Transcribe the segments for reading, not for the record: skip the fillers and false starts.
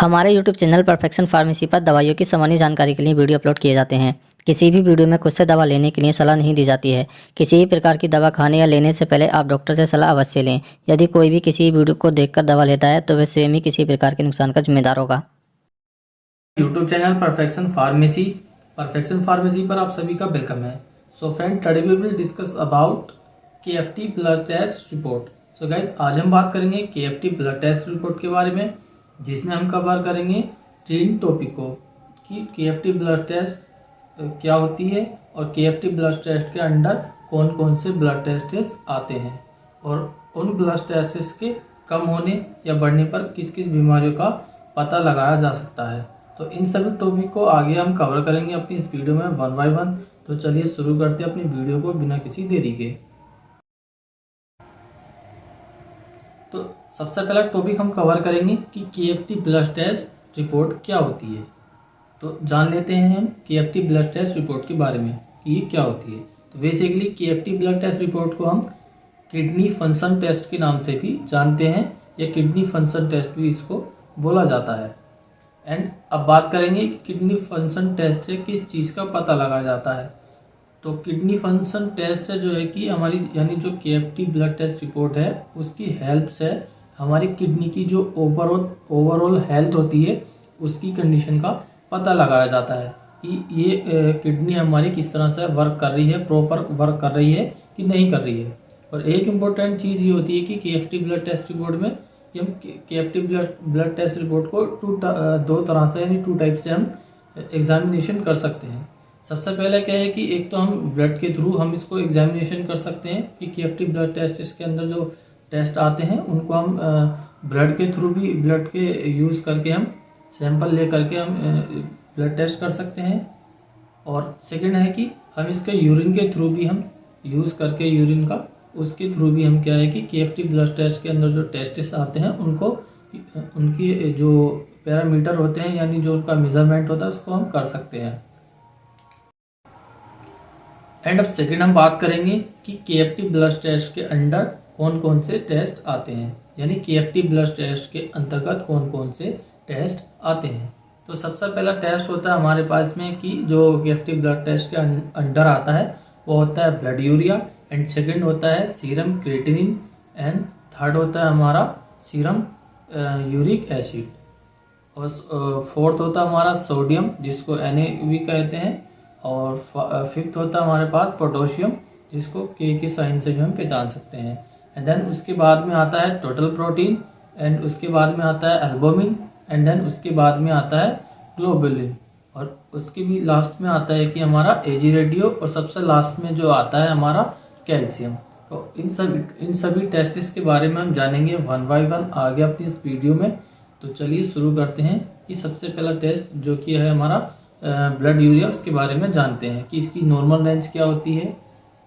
हमारे YouTube channel perfection pharmacy पर दवाइयों की सामान्य जानकारी के लिए वीडियो अपलोड किए जाते हैं। किसी भी वीडियो में खुद से दवा लेने के लिए सलाह नहीं दी जाती है। किसी भी प्रकार की दवा खाने या लेने से पहले आप डॉक्टर से सलाह अवश्य लें। यदि कोई भी किसी वीडियो को देखकर दवा लेता है तो वह स्वयं ही किसी प्रकार के नुकसान का जिम्मेदार होगा। यूट्यूब चैनल परफेक्शन फार्मेसी पर आप सभी का वेलकम है। So friend, today we will discuss about KFT blood test report. So guys, आज हम बात करेंगे KFT ब्लड टेस्ट रिपोर्ट के बारे में, जिसमें हम कवर करेंगे 3 टॉपिकों कि KFT ब्लड टेस्ट क्या होती है और KFT ब्लड टेस्ट के अंडर कौन कौन से ब्लड टेस्ट आते हैं और उन ब्लड टेस्ट के कम होने या बढ़ने पर किस किस बीमारियों का पता लगाया जा सकता है। तो इन सभी टॉपिक को आगे हम कवर करेंगे अपनी इस वीडियो में 1 बाय 1। तो चलिए शुरू करते हैं अपनी वीडियो को बिना किसी देरी के। तो सबसे पहला टॉपिक हम कवर करेंगे कि KFT ब्लड टेस्ट रिपोर्ट क्या होती है। तो जान लेते हैं हम KFT ब्लड टेस्ट रिपोर्ट के बारे में कि ये क्या होती है। तो basically KFT blood test report को हम किडनी फंक्शन टेस्ट के नाम से भी जानते हैं या किडनी फंक्शन टेस्ट भी इसको बोला जाता है। एंड अब बात करेंगे कि किडनी फंक्शन टेस्ट से किस चीज़ का पता लगाया जाता है। तो किडनी फंक्शन टेस्ट से जो है कि हमारी यानी जो KFT ब्लड टेस्ट रिपोर्ट है उसकी हेल्प से हमारी किडनी की जो ओवरऑल हेल्थ होती है उसकी कंडीशन का पता लगाया जाता है कि ये किडनी हमारी किस तरह से वर्क कर रही है, प्रॉपर वर्क कर रही है कि नहीं कर रही है। और एक इम्पोर्टेंट चीज़ ये होती है कि KFT ब्लड टेस्ट रिपोर्ट में हम KFT ब्लड टेस्ट रिपोर्ट को दो तरह से यानी 2 टाइप से हम एग्जामिनेशन कर सकते हैं। सबसे पहले क्या है कि एक तो हम ब्लड के थ्रू हम इसको एग्जामिनेशन कर सकते हैं कि KFT ब्लड टेस्ट इसके अंदर जो टेस्ट आते हैं उनको हम ब्लड के थ्रू भी ब्लड के यूज़ करके हम सैंपल ले करके हम ब्लड टेस्ट कर सकते हैं। और सेकंड है कि हम इसके यूरिन के थ्रू भी हम यूज़ करके यूरिन का उसके थ्रू भी हम क्या है कि KFT ब्लड टेस्ट के अंदर जो टेस्ट आते हैं उनको उनकी जो पैरामीटर होते हैं यानी जो उनका मेजरमेंट होता है उसको हम कर सकते हैं। एंड अब सेकंड हम बात करेंगे कि KFT ब्लड टेस्ट के अंडर कौन कौन से टेस्ट आते हैं, यानी KFT ब्लड टेस्ट के अंतर्गत कौन कौन से टेस्ट आते हैं। तो सबसे पहला टेस्ट होता है हमारे पास में कि जो KFT ब्लड टेस्ट के अंडर आता है वो होता है ब्लड यूरिया। एंड सेकंड होता है सीरम क्रिएटिनिन। एंड थर्ड होता है हमारा सीरम यूरिक एसिड। और फोर्थ होता है हमारा सोडियम जिसको Na भी कहते हैं। और फिफ्थ होता है हमारे पास पोटेशियम जिसको K के साइन से भी हम पहचान सकते हैं। एंड देन उसके बाद में आता है टोटल प्रोटीन। एंड उसके बाद में आता है एल्बुमिन। एंड देन उसके बाद में आता है ग्लोबुलिन। और उसके भी लास्ट में आता है कि हमारा AG रेडियो। और सबसे लास्ट में जो आता है हमारा कैल्शियम। तो इन सभी टेस्ट्स के बारे में हम जानेंगे 1 बाय 1 आगे अपनी इस वीडियो में। तो चलिए शुरू करते हैं कि सबसे पहला टेस्ट जो कि है हमारा ब्लड यूरिया, उसके बारे में जानते हैं कि इसकी नॉर्मल रेंज क्या होती है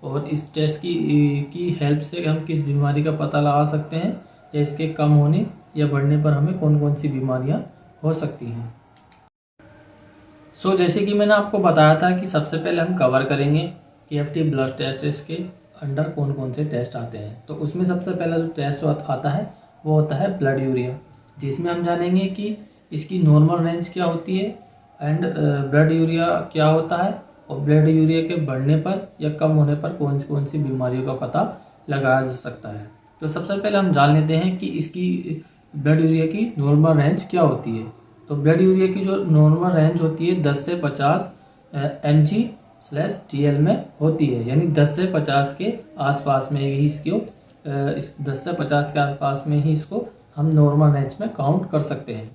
और इस टेस्ट की हेल्प से हम किस बीमारी का पता लगा सकते हैं या इसके कम होने या बढ़ने पर हमें कौन कौन सी बीमारियां हो सकती हैं। सो जैसे कि मैंने आपको बताया था कि सबसे पहले हम कवर करेंगे KFT ब्लड टेस्ट के अंडर कौन कौन से टेस्ट आते हैं। तो उसमें सबसे पहला जो टेस्ट आता है वो होता है ब्लड यूरिया, जिसमें हम जानेंगे कि इसकी नॉर्मल रेंज क्या होती है एंड ब्लड यूरिया क्या होता है और ब्लड यूरिया के बढ़ने पर या कम होने पर कौन सी बीमारियों का पता लगाया जा सकता है। तो सबसे पहले हम जान लेते हैं कि इसकी ब्लड यूरिया की नॉर्मल रेंज क्या होती है। तो ब्लड यूरिया की जो नॉर्मल रेंज होती है 10 से 50 mg/dl में होती है, यानी 10 से 50 के आसपास में ही इसको 10 से 50 के आसपास में ही इसको हम नॉर्मल रेंज में काउंट कर सकते हैं।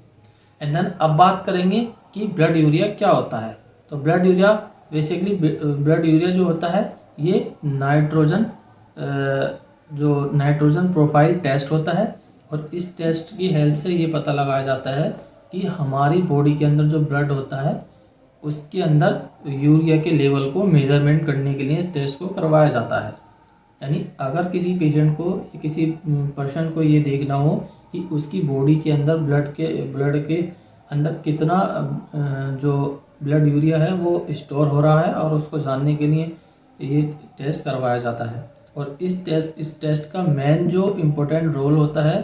एंड देन अब बात करेंगे कि ब्लड यूरिया क्या होता है। तो blood urea basically blood urea जो होता है ये नाइट्रोजन प्रोफाइल टेस्ट होता है। और इस टेस्ट की हेल्प से ये पता लगाया जाता है कि हमारी बॉडी के अंदर जो ब्लड होता है उसके अंदर यूरिया के लेवल को मेजरमेंट करने के लिए इस टेस्ट को करवाया जाता है। यानी अगर किसी पेशेंट को किसी पर्सन को ये देखना हो कि उसकी बॉडी के अंदर ब्लड के अंदर कितना जो ब्लड यूरिया है वो स्टोर हो रहा है और उसको जानने के लिए ये टेस्ट करवाया जाता है। और इस टेस्ट का मेन जो इम्पोर्टेंट रोल होता है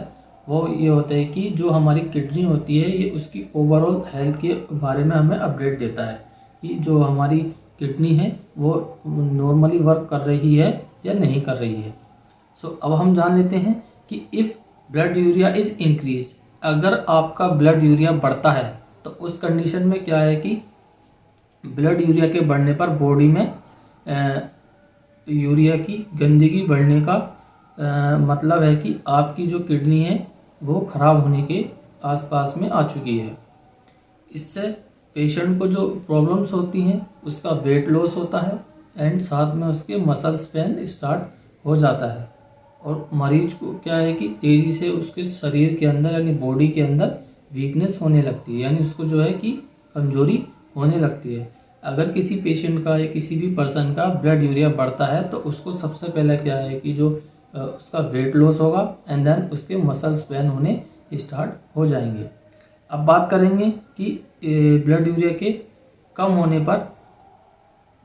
वो ये होता है कि जो हमारी किडनी होती है ये उसकी ओवरऑल हेल्थ के बारे में हमें अपडेट देता है कि जो हमारी किडनी है वो नॉर्मली वर्क कर रही है या नहीं कर रही है। सो अब हम जान लेते हैं कि if blood urea is increase, अगर आपका ब्लड यूरिया बढ़ता है तो उस कंडीशन में क्या है कि ब्लड यूरिया के बढ़ने पर बॉडी में यूरिया की गंदगी बढ़ने का मतलब है कि आपकी जो किडनी है वो ख़राब होने के आसपास में आ चुकी है। इससे पेशेंट को जो प्रॉब्लम्स होती हैं उसका वेट लॉस होता है एंड साथ में उसके मसल स्पेन स्टार्ट हो जाता है और मरीज को क्या है कि तेज़ी से उसके शरीर के अंदर यानी बॉडी के अंदर वीकनेस होने लगती है, यानी उसको जो है कि कमजोरी होने लगती है। अगर किसी पेशेंट का या किसी भी पर्सन का ब्लड यूरिया बढ़ता है तो उसको सबसे पहले क्या है कि जो उसका वेट लॉस होगा एंड देन उसके मसल स्पेन होने स्टार्ट हो जाएंगे। अब बात करेंगे कि ब्लड यूरिया के कम होने पर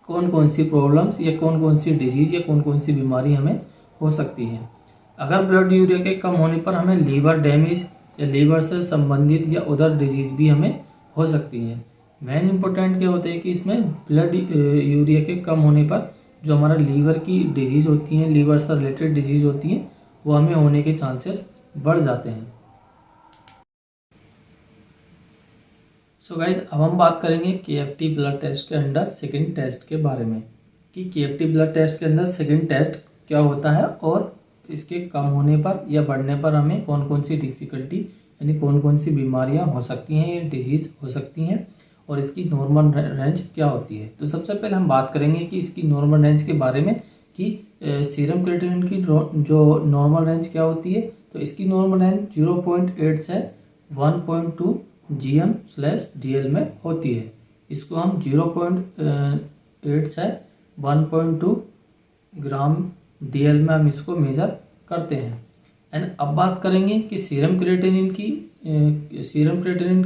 कौन कौन सी प्रॉब्लम्स या कौन कौन सी डिजीज़ या कौन कौन सी बीमारी हमें हो सकती हैं। अगर ब्लड यूरिया के कम होने पर हमें लीवर डैमेज या लीवर से संबंधित या उधर डिजीज़ भी हमें हो सकती है। मेन इंपॉर्टेंट क्या होता है कि इसमें ब्लड यूरिया के कम होने पर जो हमारा लीवर की डिजीज़ होती हैं, लीवर से रिलेटेड डिजीज़ होती हैं, वो हमें होने के चांसेस बढ़ जाते हैं। सो गाइज अब हम बात करेंगे KFT ब्लड टेस्ट के अंडर सेकंड टेस्ट के बारे में कि KFT ब्लड टेस्ट के अंदर सेकंड टेस्ट क्या होता है और इसके कम होने पर या बढ़ने पर हमें कौन कौन सी डिफ़िकल्टी यानी कौन कौन सी बीमारियां हो सकती हैं या डिजीज़ हो सकती हैं और इसकी नॉर्मल रेंज क्या होती है। तो सबसे पहले हम बात करेंगे कि इसकी नॉर्मल रेंज के बारे में कि सीरम क्रिएटिनिन की जो नॉर्मल रेंज क्या होती है। तो इसकी नॉर्मल रेंज 0.8 से 1.2 GM/DL में होती है। इसको हम 0.8 से 1.2 ग्राम DL में हम इसको मेज़र करते हैं। एंड अब बात करेंगे कि सीरम क्रिएटिनिन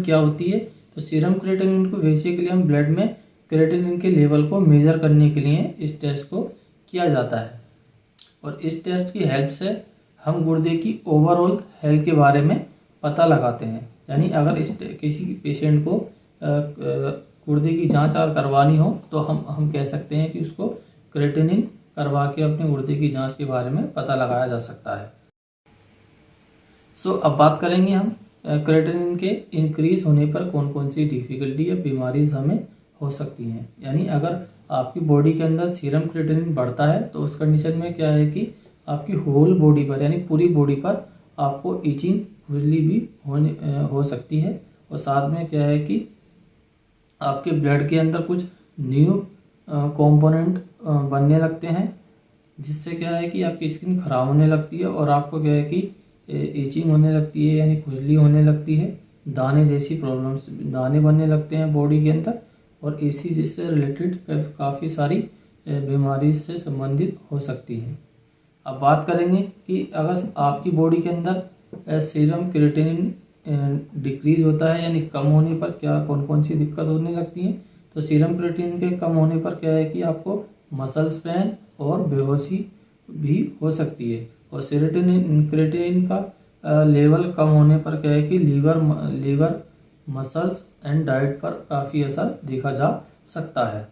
क्या होती है। तो सीरम क्रिएटिनिन को बेसिकली हम ब्लड में क्रिएटिनिन के लेवल को मेज़र करने के लिए इस टेस्ट को किया जाता है और इस टेस्ट की हेल्प से हम गुर्दे की ओवरऑल हेल्थ के बारे में पता लगाते हैं। यानी अगर किसी पेशेंट को गुर्दे की जांच और करवानी हो तो हम कह सकते हैं कि उसको क्रिएटिनिन करवा के अपने गुर्दे की जांच के बारे में पता लगाया जा सकता है। सो अब बात करेंगे हम क्रिएटिनिन के इंक्रीज होने पर कौन कौन सी डिफ़िकल्टी या बीमारीज हमें हो सकती हैं। यानी अगर आपकी बॉडी के अंदर सीरम क्रिएटिनिन बढ़ता है तो उस कंडीशन में क्या है कि आपकी होल बॉडी पर यानी पूरी बॉडी पर आपको इचिंग खुजली भी हो सकती है और साथ में क्या है कि आपके ब्लड के अंदर कुछ न्यू कंपोनेंट बनने लगते हैं जिससे क्या है कि आपकी स्किन खराब होने लगती है और आपको क्या है कि इचिंग होने लगती है यानी खुजली होने लगती है, दाने जैसी प्रॉब्लम्स दाने बनने लगते हैं बॉडी के अंदर और इसी जिससे रिलेटेड काफ़ी सारी बीमारी से संबंधित हो सकती हैं। अब बात करेंगे कि अगर आपकी बॉडी के अंदर सीरम क्रिएटिनिन डिक्रीज होता है यानी कम होने पर क्या कौन कौन सी दिक्कत होने लगती है। तो सीरम क्रिएटिनिन के कम होने पर क्या है कि आपको मसल स्पेन और बेहोशी भी हो सकती है और क्रिएटिनिन का लेवल कम होने पर क्या है कि लीवर मसल्स एंड डाइट पर काफ़ी असर देखा जा सकता है।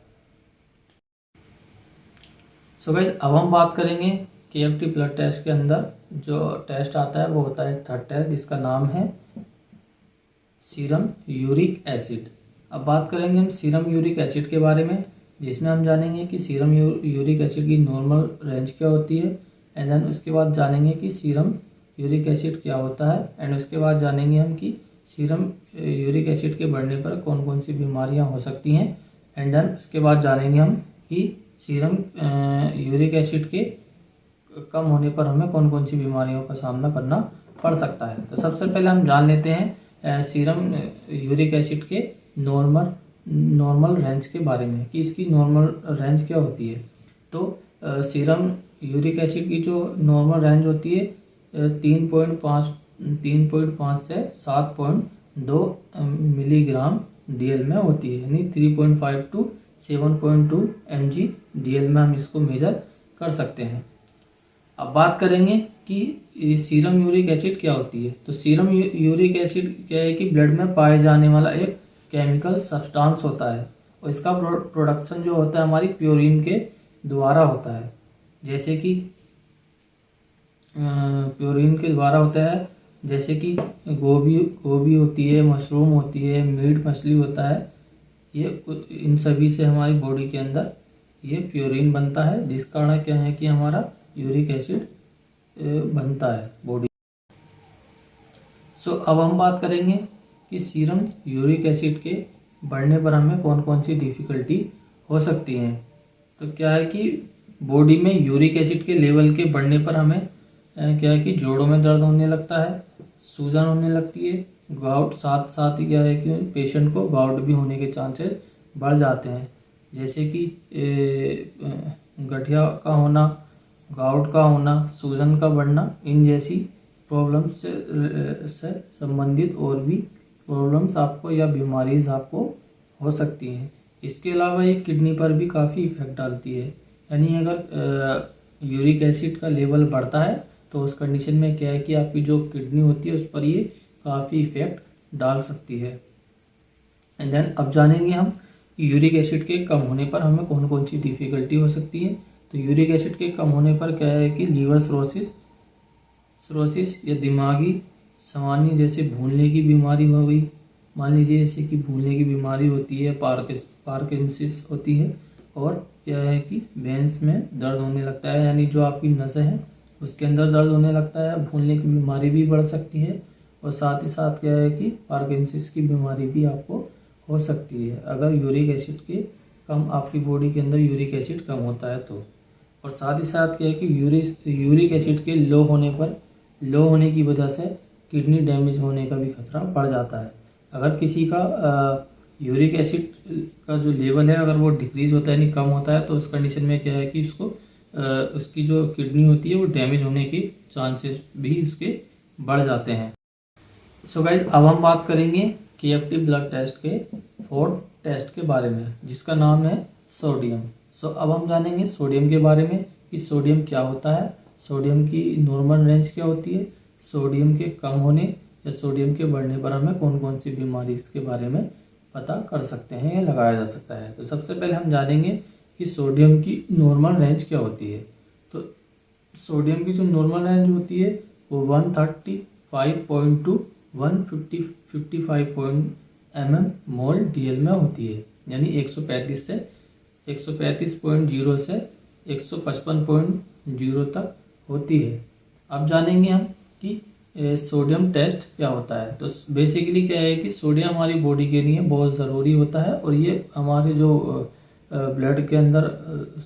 सो गाइस अब हम बात करेंगे KFT ब्लड टेस्ट के अंदर जो टेस्ट आता है वो होता है थर्ड टेस्ट जिसका नाम है सीरम यूरिक एसिड। अब बात करेंगे हम सीरम यूरिक एसिड के बारे में जिसमें हम जानेंगे कि सीरम यूरिक एसिड की नॉर्मल रेंज क्या होती है एंड देन उसके बाद जानेंगे कि सीरम यूरिक एसिड क्या होता है एंड उसके बाद जानेंगे हम कि सीरम यूरिक एसिड के बढ़ने पर कौन कौन सी बीमारियां हो सकती हैं एंड देन उसके बाद जानेंगे हम कि सीरम यूरिक एसिड के कम होने पर हमें कौन कौन सी बीमारियों का सामना करना पड़ सकता है। तो सबसे पहले हम जान लेते हैं सीरम यूरिक एसिड के नॉर्मल रेंज के बारे में कि इसकी नॉर्मल रेंज क्या होती है। तो सीरम यूरिक एसिड की जो नॉर्मल रेंज होती है 3.5 से 7.2 मिलीग्राम DL में होती है यानी 3.5 to 7.2 mg DL में हम इसको मेजर कर सकते हैं। अब बात करेंगे कि सीरम यूरिक एसिड क्या होती है। तो सीरम यूरिक एसिड क्या है कि ब्लड में पाए जाने वाला एक केमिकल सब्सटेंस होता है और इसका प्रोडक्शन जो होता है हमारी प्योरीन के द्वारा होता है। जैसे कि प्योरीन के द्वारा होता है, जैसे कि गोभी होती है, मशरूम होती है, मीट मछली होता है, ये इन सभी से हमारी बॉडी के अंदर ये प्योरीन बनता है, जिस कारण क्या है कि हमारा यूरिक एसिड बनता है बॉडी। अब हम बात करेंगे कि सीरम यूरिक एसिड के बढ़ने पर हमें कौन कौन सी डिफ़िकल्टी हो सकती हैं। तो क्या है कि बॉडी में यूरिक एसिड के लेवल के बढ़ने पर हमें क्या है कि जोड़ों में दर्द होने लगता है, सूजन होने लगती है, गाउट, साथ साथ ही क्या है कि पेशेंट को गाउट भी होने के चांसेस बढ़ जाते हैं। जैसे कि गठिया का होना, गाउट का होना, सूजन का बढ़ना, इन जैसी प्रॉब्लम्स से संबंधित और भी प्रॉब्लम्स आपको या बीमारीज आपको हो सकती हैं। इसके अलावा ये किडनी पर भी काफ़ी इफ़ेक्ट डालती है। यानी अगर यूरिक एसिड का लेवल बढ़ता है तो उस कंडीशन में क्या है कि आपकी जो किडनी होती है उस पर ये काफ़ी इफ़ेक्ट डाल सकती है। एंड देन अब जानेंगे हम कि यूरिक एसिड के कम होने पर हमें कौन कौन सी डिफ़िकल्टी हो सकती है। तो यूरिक एसिड के कम होने पर क्या है कि लीवर सिरोसिस या दिमागी सामान्य जैसे भूलने की बीमारी हो गई, मान लीजिए जैसे कि भूलने की बीमारी होती है, पार्किंसंस होती है, और क्या है कि वेन्स में दर्द होने लगता है, यानी जो आपकी नसें हैं उसके अंदर दर्द होने लगता है। भूलने की बीमारी भी बढ़ सकती है और साथ ही साथ क्या है कि पार्किंसंस की बीमारी भी आपको हो सकती है अगर यूरिक एसिड के कम आपकी बॉडी के अंदर यूरिक एसिड कम होता है तो। और साथ ही साथ क्या है कि यूरिक एसिड के लो होने की वजह से किडनी डैमेज होने का भी खतरा बढ़ जाता है। अगर किसी का यूरिक एसिड का जो लेवल है अगर वो डिक्रीज़ होता है यानी कम होता है तो उस कंडीशन में क्या है कि उसकी जो किडनी होती है वो डैमेज होने के चांसेस भी उसके बढ़ जाते हैं। सो गाइज अब हम बात करेंगे KFT ब्लड टेस्ट के फोर्थ टेस्ट के बारे में, जिसका नाम है सोडियम। अब हम जानेंगे सोडियम के बारे में कि सोडियम क्या होता है, सोडियम की नॉर्मल रेंज क्या होती है, सोडियम के कम होने या सोडियम के बढ़ने पर हमें कौन कौन सी बीमारी इसके बारे में पता कर सकते हैं या लगाया जा सकता है। तो सबसे पहले हम जानेंगे कि सोडियम की नॉर्मल रेंज क्या होती है। तो सोडियम की जो नॉर्मल रेंज होती है वो 135 टू 155 mm मोल DL में होती है, यानी 135 से 135.0 से 155.0 तक होती है। अब जानेंगे हम कि सोडियम टेस्ट क्या होता है। तो बेसिकली क्या है कि सोडियम हमारी बॉडी के लिए बहुत ज़रूरी होता है और ये हमारे जो ब्लड के अंदर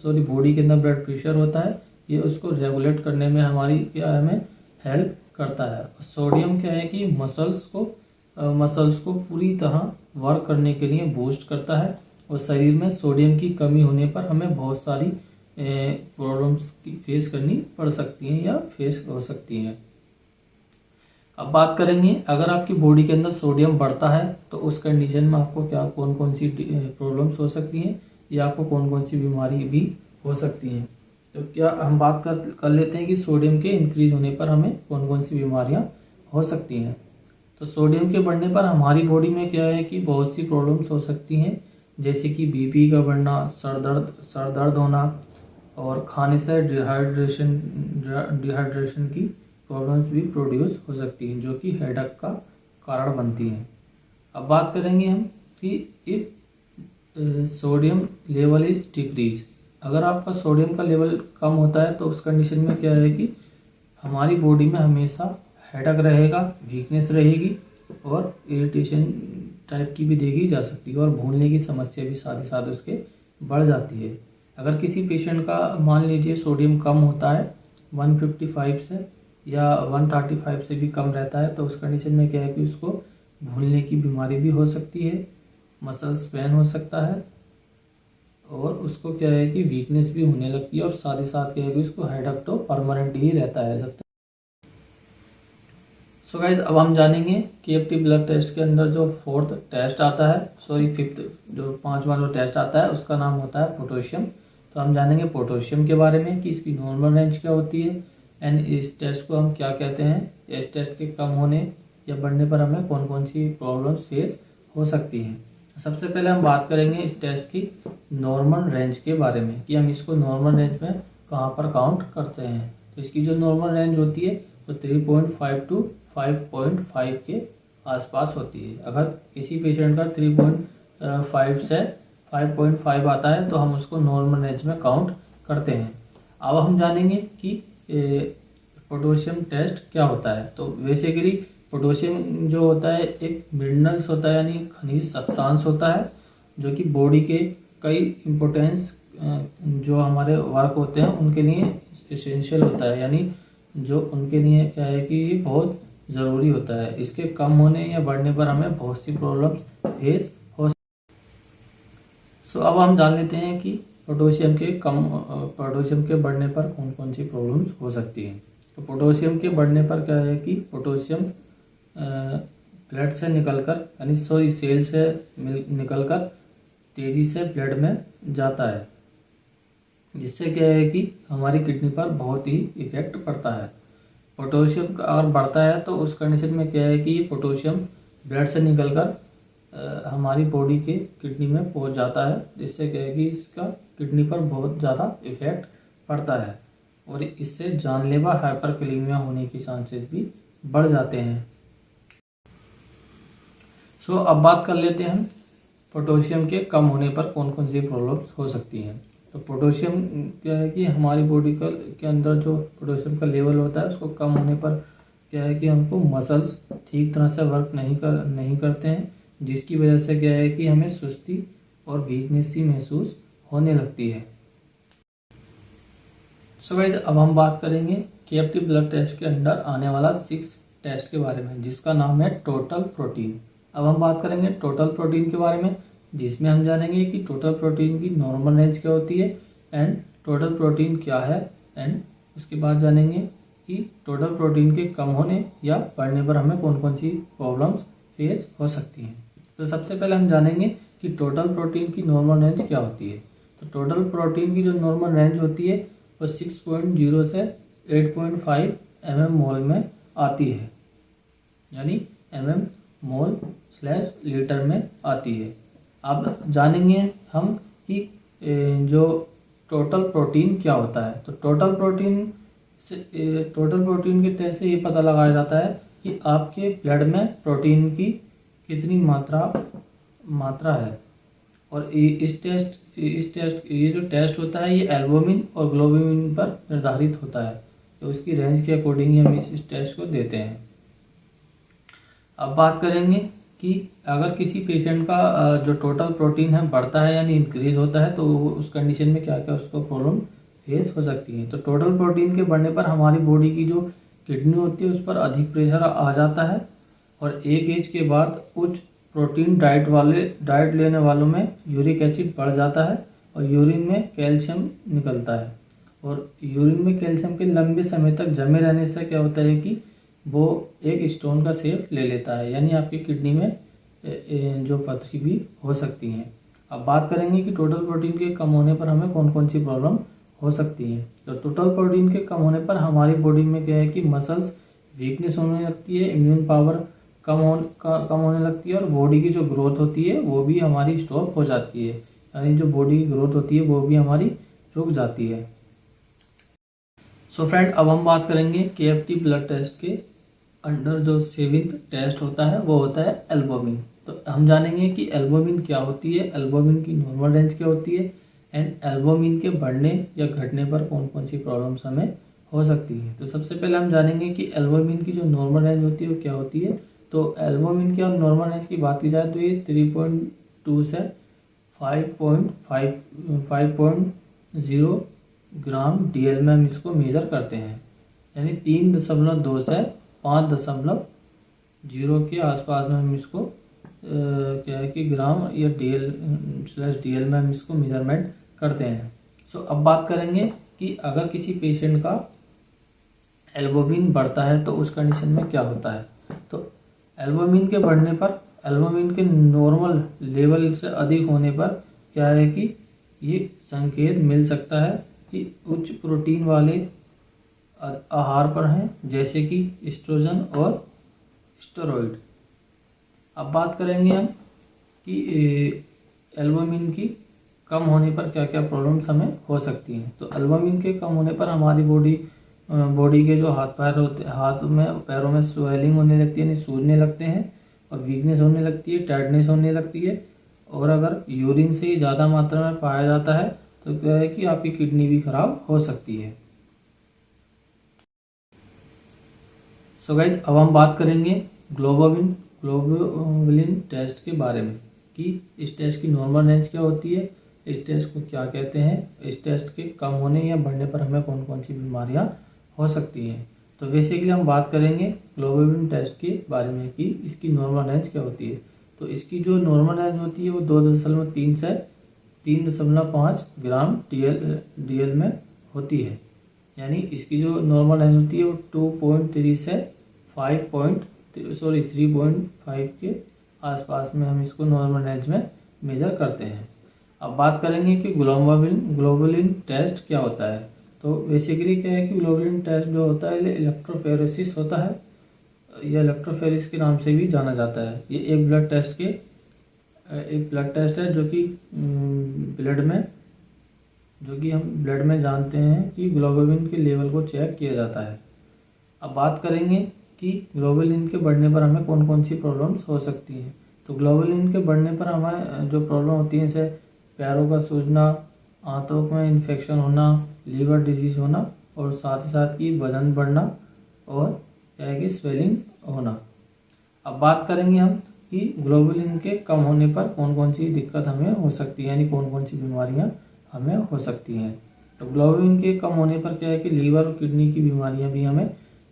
बॉडी के अंदर ब्लड प्रेशर होता है ये उसको रेगुलेट करने में हमें हेल्प करता है। सोडियम क्या है कि मसल्स को पूरी तरह वर्क करने के लिए बूस्ट करता है और शरीर में सोडियम की कमी होने पर हमें बहुत सारी प्रॉब्लम्स की फेस करनी पड़ सकती हैं या फेस हो सकती हैं। अब बात करेंगे अगर आपकी बॉडी के अंदर सोडियम बढ़ता है तो उस कंडीशन में आपको कौन कौन सी प्रॉब्लम्स हो सकती हैं या आपको कौन कौन सी बीमारी भी हो सकती हैं। तो क्या हम बात कर लेते हैं कि सोडियम के इंक्रीज होने पर हमें कौन कौन सी बीमारियां हो सकती हैं। तो सोडियम के बढ़ने पर हमारी बॉडी में क्या है कि बहुत सी प्रॉब्लम्स हो सकती हैं, जैसे कि BP का बढ़ना, सर दर्द होना और खाने से डिहाइड्रेशन की प्रॉब्लम्स भी प्रोड्यूस हो सकती हैं जो कि हेडेक का कारण बनती हैं। अब बात करेंगे हम कि if sodium level is decrease, अगर आपका सोडियम का लेवल कम होता है तो उस कंडीशन में क्या है कि हमारी बॉडी में हमेशा हेडेक रहेगा, वीकनेस रहेगी और इरिटेशन टाइप की भी देखी जा सकती है और भूलने की समस्या भी साथ ही साथ उसके बढ़ जाती है। अगर किसी पेशेंट का मान लीजिए सोडियम कम होता है 155 से या 135 से भी कम रहता है तो उस कंडीशन में क्या है कि उसको भूलने की बीमारी भी हो सकती है, मसल्स पेन हो सकता है और उसको क्या है कि वीकनेस भी होने लगती है और साथ ही साथ क्या है कि उसको हेडेक तो परमानेंट ही रहता है जब तक। सो गाइज अब हम जानेंगे KFT ब्लड टेस्ट के अंदर जो फिफ्थ जो पांचवा जो टेस्ट आता है उसका नाम होता है पोटेशियम। तो हम जानेंगे पोटेशियम के बारे में कि इसकी नॉर्मल रेंज क्या होती है, एंड इस टेस्ट को हम क्या कहते हैं, इस टेस्ट के कम होने या बढ़ने पर हमें कौन कौन सी प्रॉब्लम फेस हो सकती हैं। सबसे पहले हम बात करेंगे इस टेस्ट की नॉर्मल रेंज के बारे में कि हम इसको नॉर्मल रेंज में कहाँ पर काउंट करते हैं। तो इसकी जो नॉर्मल रेंज होती है वो 3.5 टू 5.5 के आसपास होती है। अगर किसी पेशेंट का 3.5 से 5.5 आता है तो हम उसको नॉर्मल रेंज में काउंट करते हैं। अब हम जानेंगे कि पोटेशियम टेस्ट क्या होता है। तो बेसिकली पोटेशियम जो होता है एक मिनरल्स होता है, यानी खनिज सब्सटेंस होता है जो कि बॉडी के कई इम्पोर्टेंस जो हमारे वर्क होते हैं उनके लिए एसेंशियल होता है, यानी जो उनके लिए क्या है कि ये बहुत ज़रूरी होता है। इसके कम होने या बढ़ने पर हमें बहुत सी प्रॉब्लम्स फेस हो। सो अब हम जान लेते हैं कि पोटेशियम के बढ़ने पर कौन कौन सी प्रॉब्लम्स हो सकती हैं। तो पोटेशियम के बढ़ने पर क्या है कि पोटेशियम ब्लड से निकलकर यानी सेल से निकलकर तेज़ी से ब्लड में जाता है, जिससे क्या है कि हमारी किडनी पर बहुत ही इफ़ेक्ट पड़ता है। पोटेशियम अगर बढ़ता है तो उस कंडीशन में क्या है कि ये पोटेशियम ब्लड से निकलकर हमारी बॉडी के किडनी में पहुंच जाता है, जिससे क्या है कि इसका किडनी पर बहुत ज़्यादा इफ़ेक्ट पड़ता है और इससे जानलेवा हाइपरकैलेमिया होने की चांसेस भी बढ़ जाते हैं। सो अब बात कर लेते हैं पोटेशियम के कम होने पर कौन कौन सी प्रॉब्लम्स हो सकती हैं। तो पोटेशियम क्या है कि हमारी बॉडी के अंदर जो पोटेशियम का लेवल होता है उसको कम होने पर क्या है कि हमको मसल्स ठीक तरह से वर्क नहीं करते हैं, जिसकी वजह से क्या है कि हमें सुस्ती और वीकनेस सी महसूस होने लगती है। सो गाइस अब हम बात करेंगे केएफटी ब्लड टेस्ट के अंदर आने वाला 6 टेस्ट के बारे में, जिसका नाम है टोटल प्रोटीन। अब हम बात करेंगे टोटल प्रोटीन के बारे में, जिसमें हम जानेंगे कि टोटल प्रोटीन की नॉर्मल रेंज क्या होती है एंड टोटल प्रोटीन क्या है, एंड उसके बाद जानेंगे कि टोटल प्रोटीन के कम होने या बढ़ने पर हमें कौन कौन सी प्रॉब्लम्स फेस हो सकती हैं। तो सबसे पहले हम जानेंगे कि टोटल प्रोटीन की नॉर्मल रेंज क्या होती है। तो टोटल प्रोटीन की जो नॉर्मल रेंज होती है वो 6.0 से 8.5 mmol में आती है, यानी mmol/लीटर में आती है। अब जानेंगे हम कि जो टोटल प्रोटीन क्या होता है। तो टोटल प्रोटीन के टेस्ट से ये पता लगाया जाता है कि आपके ब्लड में प्रोटीन की कितनी मात्रा है। और ये जो टेस्ट होता है ये एल्बुमिन और ग्लोबुमिन पर निर्धारित होता है, तो उसकी रेंज के अकॉर्डिंग ही हम इस टेस्ट को देते हैं। अब बात करेंगे कि अगर किसी पेशेंट का जो टोटल प्रोटीन है बढ़ता है यानी इंक्रीज होता है तो उस कंडीशन में क्या क्या उसको प्रॉब्लम फेस हो सकती है। तो टोटल प्रोटीन के बढ़ने पर हमारी बॉडी की जो किडनी होती है उस पर अधिक प्रेशर आ जाता है और एक एज के बाद उच्च प्रोटीन डाइट लेने वालों में यूरिक एसिड बढ़ जाता है और यूरिन में कैल्शियम निकलता है। और यूरिन में कैल्शियम के लंबे समय तक जमे रहने से क्या होता है कि वो एक स्टोन का शेप ले लेता है, यानी आपकी किडनी में जो पथरी भी हो सकती हैं। अब बात करेंगे कि टोटल प्रोटीन के कम होने पर हमें कौन कौन सी प्रॉब्लम हो सकती है। तो टोटल प्रोटीन के कम होने पर हमारी बॉडी में क्या है कि मसल्स वीकनेस होने लगती है, इम्यून पावर कम होने लगती है और बॉडी की जो ग्रोथ होती है वो भी हमारी स्टॉप हो जाती है, यानी जो बॉडी की ग्रोथ होती है वो भी हमारी रुक जाती है। सो फ्रेंड अब हम बात करेंगे केएफटी ब्लड टेस्ट के अंडर जो 7th टेस्ट होता है वो होता है एल्बुमिन। तो हम जानेंगे कि एल्बुमिन क्या होती है, एल्बुमिन की नॉर्मल रेंज क्या होती है एंड एल्बुमिन के बढ़ने या घटने पर कौन कौन सी प्रॉब्लम्स हमें हो सकती है। तो सबसे पहले हम जानेंगे कि एल्बुमिन की जो नॉर्मल रेंज होती है वो क्या होती है। तो एल्बुमिन की और नॉर्मल रेंज की बात की जाए तो ये 3.2 से 5.0 ग्राम DL में हम इसको मेज़र करते हैं, यानी 3.2 से 5.0 के आसपास में हम इसको क्या है कि ग्राम या DL में हम इसको मेजरमेंट करते हैं। सो अब बात करेंगे कि अगर किसी पेशेंट का एल्बुमिन बढ़ता है तो उस कंडीशन में क्या होता है। तो एल्बुमिन के बढ़ने पर, एल्बुमिन के नॉर्मल लेवल से अधिक होने पर क्या है कि ये संकेत मिल सकता है कि उच्च प्रोटीन वाले आहार पर हैं, जैसे कि एस्ट्रोजन और स्टेरॉइड। अब बात करेंगे हम कि एल्बुमिन की कम होने पर क्या क्या प्रॉब्लम्स हमें हो सकती हैं। तो एल्बुमिन के कम होने पर हमारी बॉडी के जो हाथ पैर होते हाथ में पैरों में स्वेलिंग होने लगती है, यानी सूजने लगते हैं, और वीकनेस होने लगती है, टायर्डनेस होने लगती है। और अगर यूरिन से ही ज़्यादा मात्रा में पाया जाता है तो क्या है कि आपकी किडनी भी खराब हो सकती है। सो गाइस, अब हम बात करेंगे ग्लोबुलिन टेस्ट के बारे में कि इस टेस्ट की नॉर्मल रेंज क्या होती है, इस टेस्ट को क्या कहते हैं, इस टेस्ट के कम होने या बढ़ने पर हमें कौन कौन सी बीमारियां हो सकती हैं। तो बेसिकली हम बात करेंगे ग्लोबुलिन टेस्ट के बारे में कि इसकी नॉर्मल रेंज क्या होती है। तो इसकी जो नॉर्मल रेंज होती है वो 2.3 से 3.5 ग्राम DL में होती है, यानी इसकी जो नॉर्मल रेंज होती है वो 2.3 से 3.5 के आसपास में हम इसको नॉर्मल रेंज में मेजर करते हैं। अब बात करेंगे कि ग्लोबुलिन टेस्ट क्या होता है। तो बेसिकली क्या है कि ग्लोबुलिन टेस्ट जो होता है इलेक्ट्रोफोरेसिस होता है, या इलेक्ट्रोफोरेसिस के नाम से भी जाना जाता है। ये एक ब्लड टेस्ट है जो कि हम ब्लड में जानते हैं कि ग्लोबुलिन के लेवल को चेक किया जाता है। अब बात करेंगे कि ग्लोबुलिन के बढ़ने पर हमें कौन कौन सी प्रॉब्लम्स हो सकती हैं। तो ग्लोबुलिन के बढ़ने पर हमें जो प्रॉब्लम होती है, जैसे पैरों का सूजना, आंतों में इन्फेक्शन होना, लीवर डिजीज होना, और साथ ही साथ ही वजन बढ़ना और क्या है कि स्वेलिंग होना। अब बात करेंगे हम कि ग्लोबुलिन के कम होने पर कौन कौन सी दिक्कत हमें हो सकती है, यानी कौन कौन सी बीमारियां हमें हो सकती हैं। तो ग्लोबुलिन के कम होने पर क्या है कि लीवर और किडनी की बीमारियां भी हमें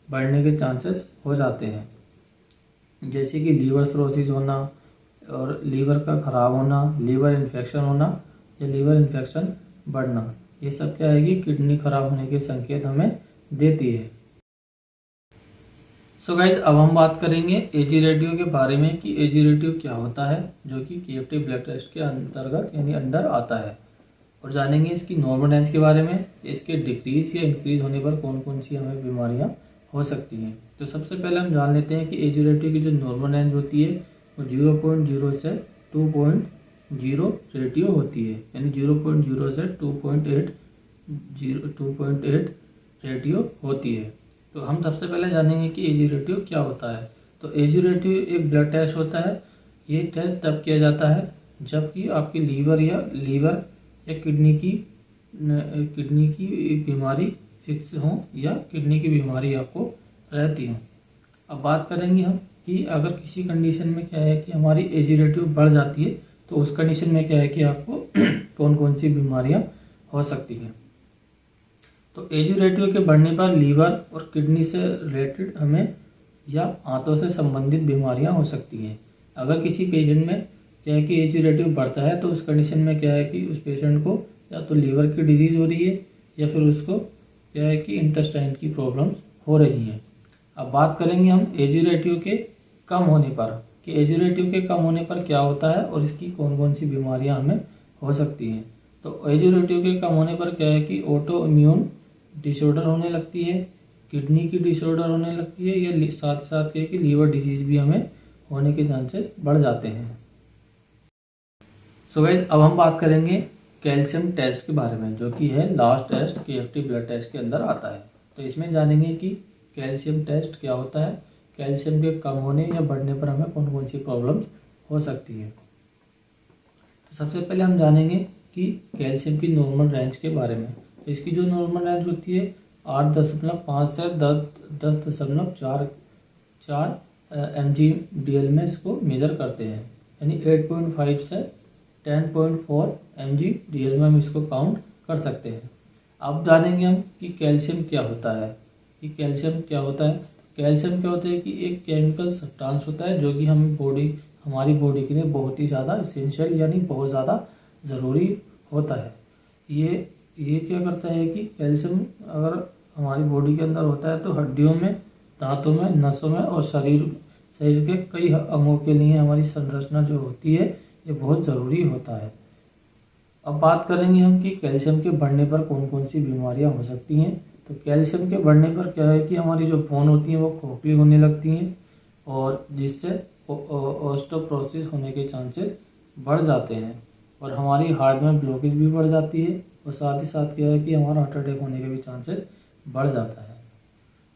बढ़ने के चांसेस हो जाते हैं, जैसे कि लीवर सिरोसिस होना और लीवर का ख़राब होना, लीवर इन्फेक्शन होना या लीवर इन्फेक्शन बढ़ना। ये सब क्या है कि किडनी खराब होने के संकेत हमें देती है। सो गाइज, अब हम बात करेंगे एजी रेडियो के बारे में कि एजी रेडियो क्या होता है, जो कि केएफटी ब्लड टेस्ट के अंतर्गत यानी अंडर आता है, और जानेंगे इसकी नॉर्मल रेंज के बारे में, इसके डिक्रीज या इंक्रीज होने पर कौन कौन सी हमें बीमारियां हो सकती हैं। तो सबसे पहले हम जान लेते हैं कि एजी रेडियो की जो नॉर्मल रेंज होती है वो 0.0 से 2.0 रेडियो होती है, यानी 0.0 से 2.8 रेडियो होती है। तो हम सबसे पहले जानेंगे कि एजी रेडियो क्या होता है। तो एजी रेडियो एक ब्लड टेस्ट होता है। ये टेस्ट तब किया जाता है जबकि आपकी लीवर या किडनी की बीमारी फिक्स हो या किडनी की बीमारी आपको रहती हो। अब बात करेंगे हम कि अगर किसी कंडीशन में क्या है कि हमारी एजी रेडियो बढ़ जाती है, तो उस कंडीशन में क्या है कि आपको कौन कौन सी बीमारियां हो सकती हैं। तो एजी रेडियो के बढ़ने पर लीवर और किडनी से रिलेटेड हमें या आंतों से संबंधित बीमारियां हो सकती हैं। अगर किसी पेशेंट में क्या है कि एजी रेडियो बढ़ता है, तो उस कंडीशन में क्या है कि उस पेशेंट को या तो लीवर की डिजीज़ हो रही है या फिर उसको क्या है कि इंटेस्टाइन की प्रॉब्लम्स हो रही हैं। अब बात करेंगे हम एजी रेडियो के कम होने पर कि एजी रेडियो के कम होने पर क्या होता है और इसकी कौन कौन सी बीमारियां हमें हो सकती हैं। तो एजी रेडियो के कम होने पर क्या है कि ऑटो इम्यून डिसऑर्डर होने लगती है, किडनी की डिसऑर्डर होने लगती है, या साथ साथ क्या है कि लीवर डिजीज़ भी हमें होने के चांसेस बढ़ जाते हैं। सो गाइस, अब हम बात करेंगे कैल्शियम टेस्ट के बारे में, जो कि है last test KFT blood test के अंदर आता है। तो इसमें जानेंगे कि कैल्शियम टेस्ट क्या होता है, कैल्शियम के कम होने या बढ़ने पर हमें कौन कौन सी प्रॉब्लम्स हो सकती है। तो सबसे पहले हम जानेंगे कि कैल्शियम की नॉर्मल रेंज के बारे में। तो इसकी जो नॉर्मल रेंज होती है 8.5 से 10.4 mg/dl में इसको मेजर करते हैं, यानी 8.5 से 10.4 mg/dl में हम इसको काउंट कर सकते हैं। अब जानेंगे हम कि कैल्शियम क्या होता है। कैल्शियम क्या होता है कि एक केमिकल सब्सटेंस होता है जो कि हमारी बॉडी के लिए बहुत ही ज़्यादा इसेंशियल यानी बहुत ज़्यादा ज़रूरी होता है। ये क्या करता है कि कैल्शियम अगर हमारी बॉडी के अंदर होता है तो हड्डियों में, दांतों में, नसों में और शरीर के कई अंगों के लिए हमारी संरचना जो होती है ये बहुत ज़रूरी होता है। अब बात करेंगे हम कि कैल्शियम के बढ़ने पर कौन कौन सी बीमारियां हो सकती हैं। तो कैल्शियम के बढ़ने पर क्या है कि हमारी जो बोन होती हैं वो खोखली होने लगती हैं और जिससे ऑस्टियोपोरोसिस होने के चांसेस बढ़ जाते हैं और हमारी हार्ट में ब्लॉकेज भी बढ़ जाती है और साथ ही साथ क्या है कि हमारा हार्ट अटैक होने के भी चांसेस बढ़ जाता है।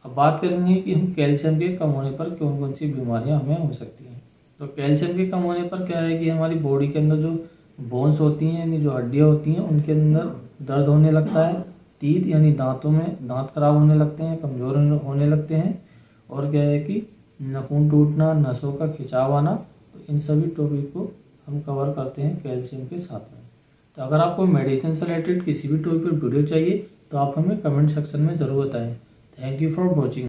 अब बात करेंगे कि हम कैल्शियम के कम होने पर कौन कौन सी बीमारियां हमें हो सकती हैं। तो कैल्शियम के कम होने पर क्या है कि हमारी बॉडी के अंदर जो बोन्स होती हैं यानी जो हड्डियाँ होती हैं उनके अंदर दर्द होने लगता है, तीत यानी दांतों में दांत खराब होने लगते हैं, कमज़ोर होने लगते हैं और क्या है कि नाखून टूटना, नसों का खिंचाव आना। तो इन सभी टॉपिक को हम कवर करते हैं कैल्शियम के साथ में। तो अगर आपको मेडिसिन से रिलेटेड किसी भी टॉपिक पर वीडियो चाहिए तो आप हमें कमेंट सेक्शन में ज़रूर बताएं। Thank you for watching.